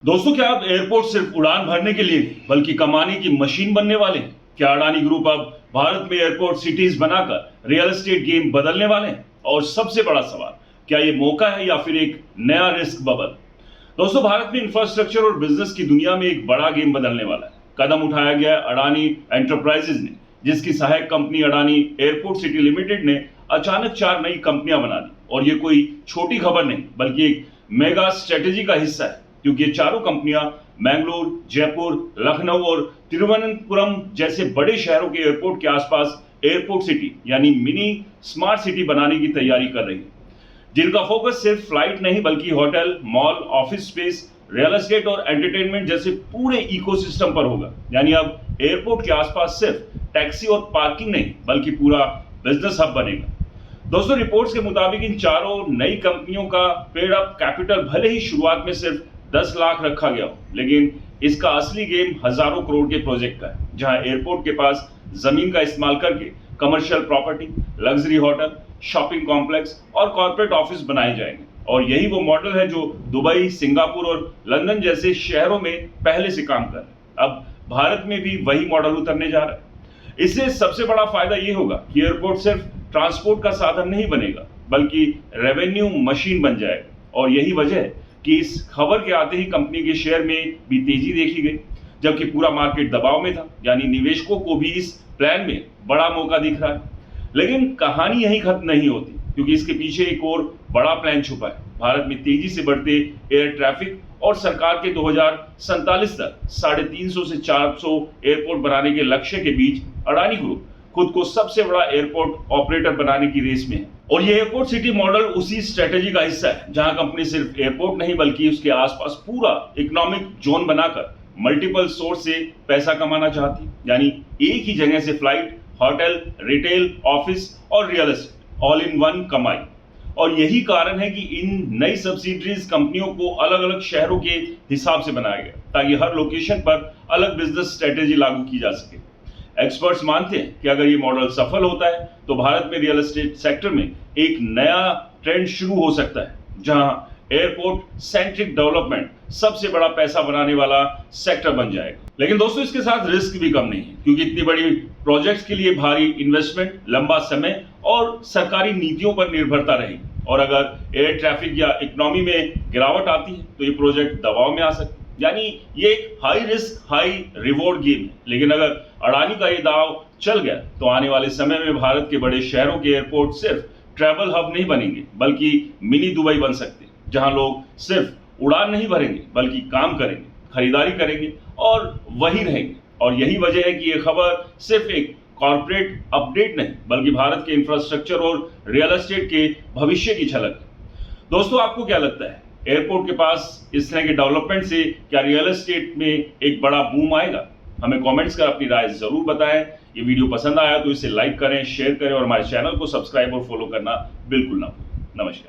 दोस्तों, क्या आप एयरपोर्ट सिर्फ उड़ान भरने के लिए नहीं बल्कि कमाने की मशीन बनने वाले हैं? क्या अडानी ग्रुप अब भारत में एयरपोर्ट सिटीज बनाकर रियल एस्टेट गेम बदलने वाले हैं? और सबसे बड़ा सवाल, क्या ये मौका है या फिर एक नया रिस्क बबल? दोस्तों, भारत में इंफ्रास्ट्रक्चर और बिजनेस की दुनिया में एक बड़ा गेम बदलने वाला है। कदम उठाया गया अडानी एंटरप्राइजेज ने, जिसकी सहायक company Adani airport city limited ने अचानक 4 नई कंपनियां बना दी। और ये कोई छोटी खबर नहीं बल्कि एक मेगा स्ट्रेटेजी का हिस्सा है, क्योंकि ये चारों कंपनियां मैंगलोर, जयपुर, लखनऊ और तिरुवनंतपुरम जैसे बड़े शहरों के एयरपोर्ट के आसपास एयरपोर्ट सिटी यानी मिनी स्मार्ट सिटी बनाने की तैयारी कर रही है, जिनका फोकस सिर्फ फ्लाइट नहीं बल्कि hotel, mall, office space, real estate और एंटरटेनमेंट जैसे पूरे इकोसिस्टम पर होगा। यानी अब एयरपोर्ट के आसपास सिर्फ टैक्सी और पार्किंग नहीं बल्कि पूरा बिजनेस हब बनेगा। दोस्तों, रिपोर्ट्स के मुताबिक इन चारों नई कंपनियों का पेड अप कैपिटल भले ही शुरुआत में सिर्फ 10 लाख रखा गया हो, लेकिन इसका असली गेम हजारों करोड़ के प्रोजेक्ट का है, जहां एयरपोर्ट के पास जमीन का इस्तेमाल करके commercial property, luxury hotel, shopping complex और कॉर्पोरेट ऑफिस बनाए जाएंगे। और यही वो मॉडल है जो दुबई, सिंगापुर और लंदन जैसे शहरों में पहले से काम कर रहे हैं। अब भारत में भी वही मॉडल उतरने जा रहा है। इससे सबसे बड़ा फायदा ये होगा कि एयरपोर्ट सिर्फ ट्रांसपोर्ट का साधन नहीं बनेगा बल्कि रेवेन्यू मशीन बन जाएगा। और यही वजह है कि इस खबर के आते ही कंपनी के शेयर में भी तेजी देखी गई, जबकि पूरा मार्केट दबाव में था। यानी निवेशकों को भी इस प्लान में बड़ा मौका दिख रहा है। लेकिन कहानी यहीं खत्म नहीं होती, क्योंकि इसके पीछे एक और बड़ा प्लान छुपा है। भारत में तेजी से बढ़ते एयर ट्रैफिक और सरकार के 2047 तक 350 से 400 एयरपोर्ट बनाने के लक्ष्य के बीच अडानी ग्रुप खुद को सबसे बड़ा एयरपोर्ट ऑपरेटर बनाने की रेस में है। और ये एयरपोर्ट सिटी मॉडल उसी स्ट्रेटेजी का हिस्सा है, जहां कंपनी सिर्फ एयरपोर्ट नहीं बल्कि उसके आसपास पूरा इकोनॉमिक जोन बनाकर मल्टीपल सोर्स से पैसा कमाना चाहती है। यानी एक ही जगह से फ्लाइट, होटल, रिटेल, ऑफिस और real estate all in one कमाई। और यही कारण है कि इन नई सब्सिडरीज कंपनियों को अलग अलग शहरों के हिसाब से बनाया गया, ताकि हर लोकेशन पर अलग बिजनेस स्ट्रेटेजी लागू की जा सके। एक्सपर्ट्स मानते हैं कि अगर ये मॉडल सफल होता है तो भारत में रियल एस्टेट सेक्टर में एक नया ट्रेंड शुरू हो सकता है, जहां एयरपोर्ट सेंट्रिक डेवलपमेंट सबसे बड़ा पैसा बनाने वाला सेक्टर बन जाएगा। लेकिन दोस्तों, इसके साथ रिस्क भी कम नहीं है, क्योंकि इतनी बड़ी प्रोजेक्ट्स के लिए भारी इन्वेस्टमेंट, लंबा समय और सरकारी नीतियों पर निर्भरता रहेगी। और अगर एयर ट्रैफिक या इकोनॉमी में गिरावट आती है तो ये प्रोजेक्ट दबाव में आ सकते हैं। यानी ये एक high risk high reward game है। लेकिन अगर अडानी का ये दाव चल गया तो आने वाले समय में भारत के बड़े शहरों के एयरपोर्ट सिर्फ ट्रैवल हब नहीं बनेंगे बल्कि मिनी दुबई बन सकते हैं, जहां लोग सिर्फ उड़ान नहीं भरेंगे बल्कि काम करेंगे, खरीदारी करेंगे और वहीं रहेंगे। और यही वजह है कि ये खबर सिर्फ एक कॉर्पोरेट अपडेट नहीं बल्कि भारत के इंफ्रास्ट्रक्चर और रियल एस्टेट के भविष्य की झलक है। दोस्तों, आपको क्या लगता है, एयरपोर्ट के पास इस तरह के डेवलपमेंट से क्या रियल एस्टेट में एक बड़ा बूम आएगा? हमें कमेंट्स कर अपनी राय जरूर बताएं। ये वीडियो पसंद आया तो इसे लाइक करें, शेयर करें और हमारे चैनल को सब्सक्राइब और फॉलो करना बिल्कुल ना भूलें। नमस्कार।